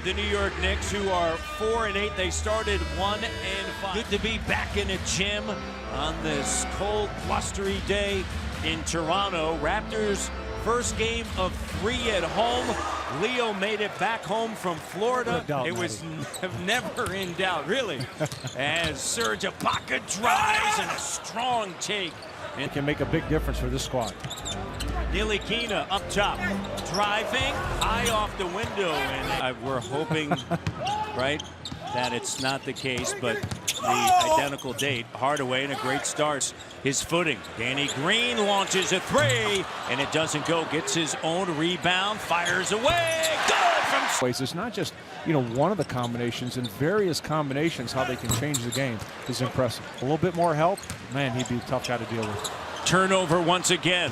The New York Knicks, who are 4-8, they started 1-5. Good to be back in a gym on this cold, blustery day in Toronto. Raptors first game of 3 at home. Leo made it back home from Florida. It was never in doubt, really. As Serge Ibaka drives and a strong take. It can make a big difference for this squad. Nilikina up top, driving high off the window, and we're hoping, right, that it's not the case, but the identical date. Hardaway, and a great start. His footing. Danny Green launches a 3, and it doesn't go. Gets his own rebound, fires away. Good from. It's not just, one of the combinations, and various combinations, how they can change the game is impressive. A little bit more help, man, he'd be a tough guy to deal with. Turnover once again.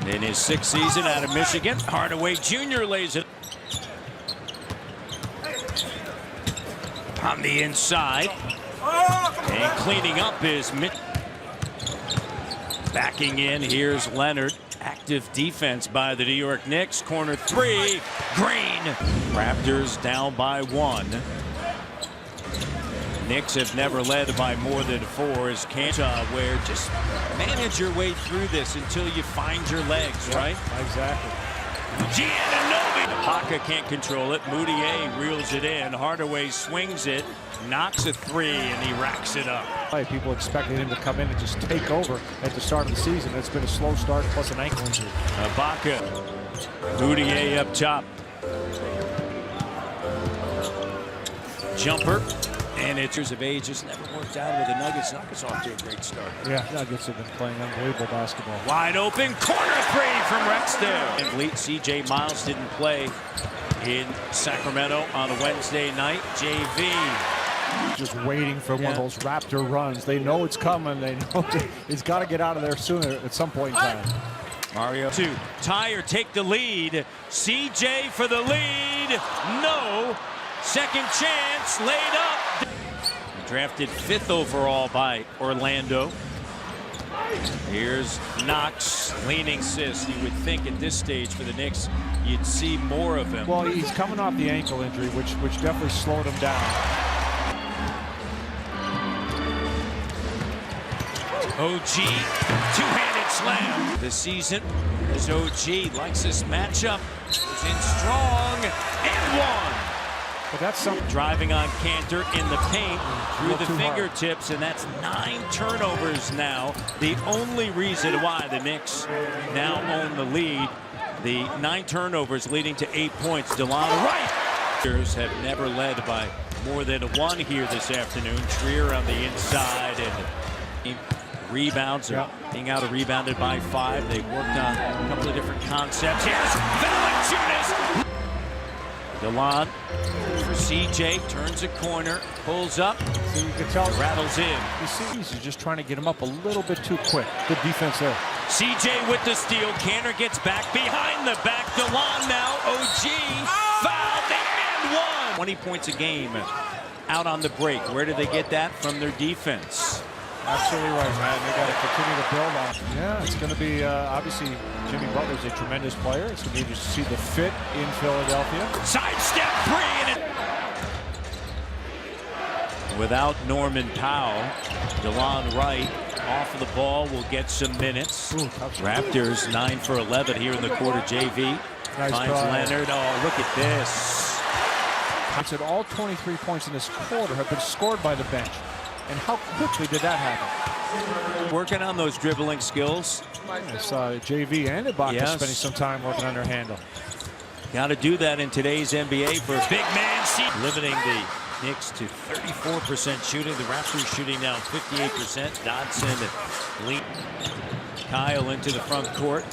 In his 6th season out of Michigan, Hardaway Jr. lays it on the inside. And cleaning up is backing in. Here's Leonard. Active defense by the New York Knicks. Corner 3. Green. Raptors down by 1. Knicks have never led by more than 4. As where just manage your way through this until you find your legs, right? Exactly. Ibaka can't control it. Moutier reels it in. Hardaway swings it, knocks a 3, and he racks it up. People expected him to come in and just take over at the start of the season. It's been a slow start plus an ankle injury. Ibaka, Moutier up top. Jumper. And it's years of age, just never worked out with the Nuggets. Nuggets off to a great start. Yeah, Nuggets have been playing unbelievable basketball. Wide open, corner 3 from Rexdale. And late CJ Miles didn't play in Sacramento on a Wednesday night. JV. Just waiting for one of those Raptor runs. They know it's coming. They know he's got to get out of there sooner at some point in time. Mario 2, tie or take the lead. CJ for the lead. No. Second chance, laid up. Drafted 5th overall by Orlando. Here's Knox, leaning assist. You would think at this stage for the Knicks, you'd see more of him. Well, he's coming off the ankle injury, which definitely slowed him down. OG, two-handed slam. This season, as OG likes this matchup, is in strong and 1. But that's some driving on Cantor in the paint through the fingertips, hard. And that's 9 turnovers now. The only reason why the Knicks now own the lead. The 9 turnovers leading to 8 points. DeLon right. Raptors have never led by more than 1 here this afternoon. Trier on the inside, and rebounds are being out-rebounded by 5. They worked on a couple of different concepts. Here's Valanciunas. DeLon for CJ, turns a corner, pulls up, so you can tell rattles in. You see, he's just trying to get him up a little bit too quick. Good defense there. CJ with the steal. Cantor gets back behind the back. DeLon now. OG fouled and 1. 20 points a game out on the break. Where do they get that? From their defense. Absolutely right, man. They got to continue to build on. Yeah, it's going to be obviously Jimmy Butler's a tremendous player. It's going to be interesting to see the fit in Philadelphia. Sidestep 3, and without Norman Powell, DeLon Wright off of the ball will get some minutes. Raptors 9 for 11 here in the quarter. JV finds Leonard. Oh, look at this. I said all 23 points in this quarter have been scored by the bench. And how quickly did that happen? Working on those dribbling skills. I saw JV and Ibaka spending some time working on their handle. Got to do that in today's NBA for big man. Limiting the Knicks to 34% shooting. The Raptors shooting now 58%. Dodson lead. Kyle into the front court.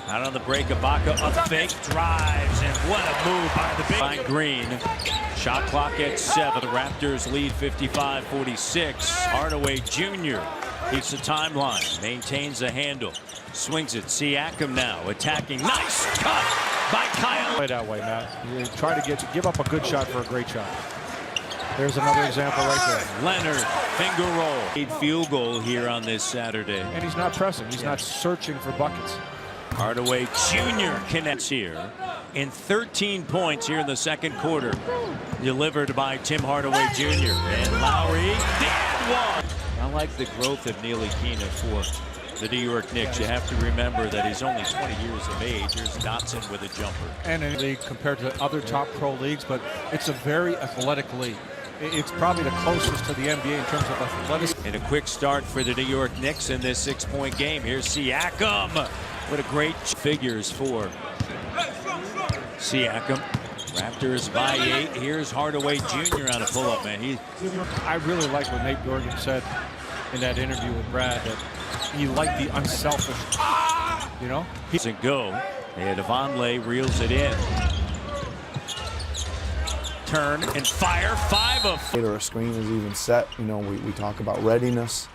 Out on the break, Ibaka up fake, drives, and what a move by the big Green. Shot clock at 7. The Raptors lead 55-46. Hardaway Jr. keeps the timeline, maintains the handle, swings it. Siakam now attacking. Nice cut by Kyle. Play that way, Matt. You try to give up a good shot for a great shot. There's another example right there. Leonard, finger roll. Field goal here on this Saturday. And he's not pressing. He's not searching for buckets. Hardaway Jr. connects here. and 13 points here in the second quarter. Delivered by Tim Hardaway Jr. And Lowry did one. I like the growth of Neely Keena for the New York Knicks. You have to remember that he's only 20 years of age. Here's Dotson with a jumper. And in a league compared to other top pro leagues, but it's a very athletic league. It's probably the closest to the NBA in terms of athleticism. And a quick start for the New York Knicks in this 6-point game. Here's Siakam. What a great figures for Siakam. Raptors by 8. Here's Hardaway Jr. on a pull-up, man. I really like what Nate Dorgan said in that interview with Brad, that he liked the unselfish, you know? He doesn't go. And Vonleh reels it in. Turn and fire. 5 of. Or a screen is even set. You know, we talk about readiness,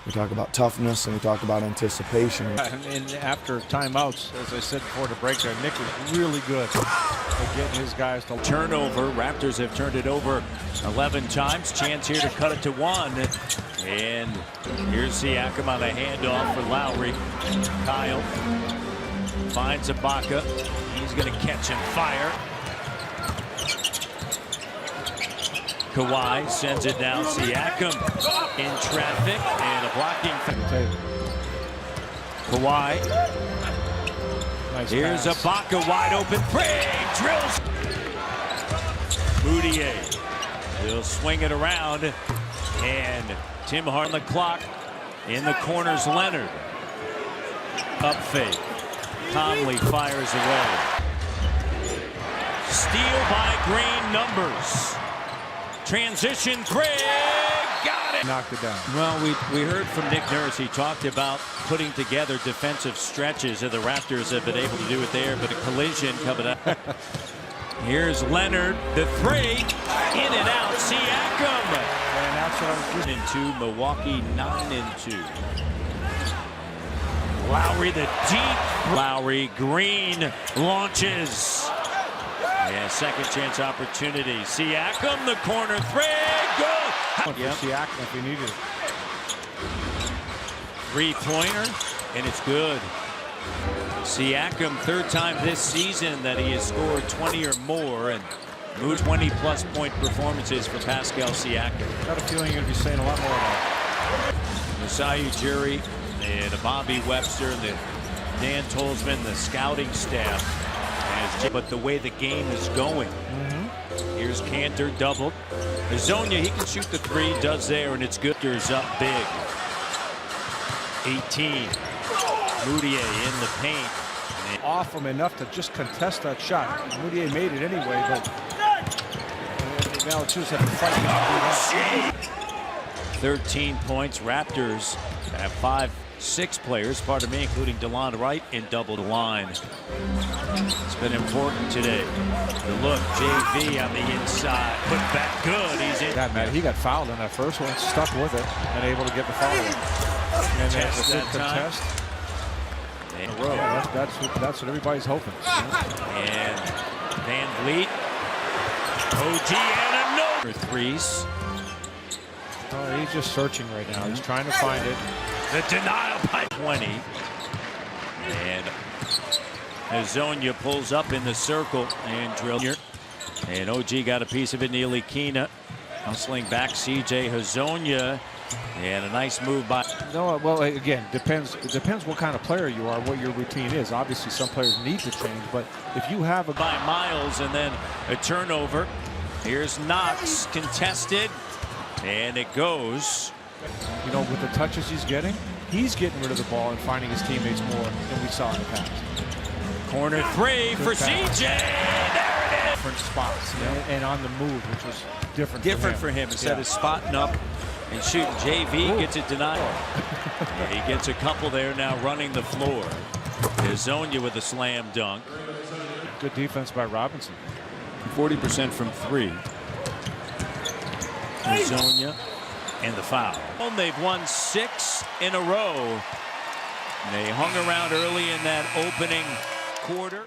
we talk about toughness, and we talk about anticipation. And after timeouts, as I said before the break there, Nick is really good at getting his guys to turnover. Raptors have turned it over 11 times. Chance here to cut it to 1. And here's Siakam on a handoff for Lowry. Kyle finds Ibaka. He's going to catch and fire. Kawhi sends it down. Siakam in traffic and a blocking. Kawhi. Nice Here's pass. Ibaka wide open. Drills. Moutier. He'll swing it around. And Tim Hart on the clock. In the corners, Leonard. Up fake. Conley fires away. Steal by Green, numbers. Transition, Craig got it. Knocked it down. Well, we heard from Nick Nurse. He talked about putting together defensive stretches, and the Raptors have been able to do it there, but a collision coming up. Here's Leonard, the 3, in and out. Siakam. And that's what I was just into Milwaukee, 9-2. Lowry, the deep. Lowry, Green launches. Yeah, second chance opportunity. Siakam, the corner 3, good. Yep. Siakam if he needed it. 3-pointer, and it's good. Siakam, 3rd time this season that he has scored 20 or more, and moved 20-plus point performances for Pascal Siakam. Got a feeling you're going to be saying a lot more about it. Masai Ujiri and Bobby Webster, and the Dan Tolzman, the scouting staff. But the way the game is going. Here's Cantor doubled. Hazonia, he can shoot the 3, does there, and it's good. There's up big. 18. Moutier in the paint. Off him enough to just contest that shot. Moutier made it anyway, but now it's just have to fight. 13 points. Raptors have 5-6 players, pardon me, including DeLon Wright in double the line. It's been important today. The look, JV on the inside, put back good. He's in. Yeah, man, he got fouled in that first one, stuck with it, and able to get the foul. And then the that contest. In a row. Yeah, that's what everybody's hoping. And Van Vliet, OG, and another 3s. Oh, he's just searching right now. He's trying to find it. The denial by 20. And Hazonia pulls up in the circle and drills. And OG got a piece of it. Neely Keena hustling back. CJ Hazonia. And a nice move by. No, well, again, it depends what kind of player you are, what your routine is. Obviously, some players need to change, but if you have a by Miles and then a turnover. Here's Knox contested. And it goes. You know, with the touches he's getting rid of the ball and finding his teammates more than we saw in the past. Corner 3 for CJ. There it is. Different spots and on the move, which was different. For him. Instead of spotting up and shooting, JV gets it denied. Yeah, he gets a couple there now running the floor. Hazonia with a slam dunk. Good defense by Robinson. 40% from 3. Hazonia and the foul. They've won 6 in a row. They hung around early in that opening quarter.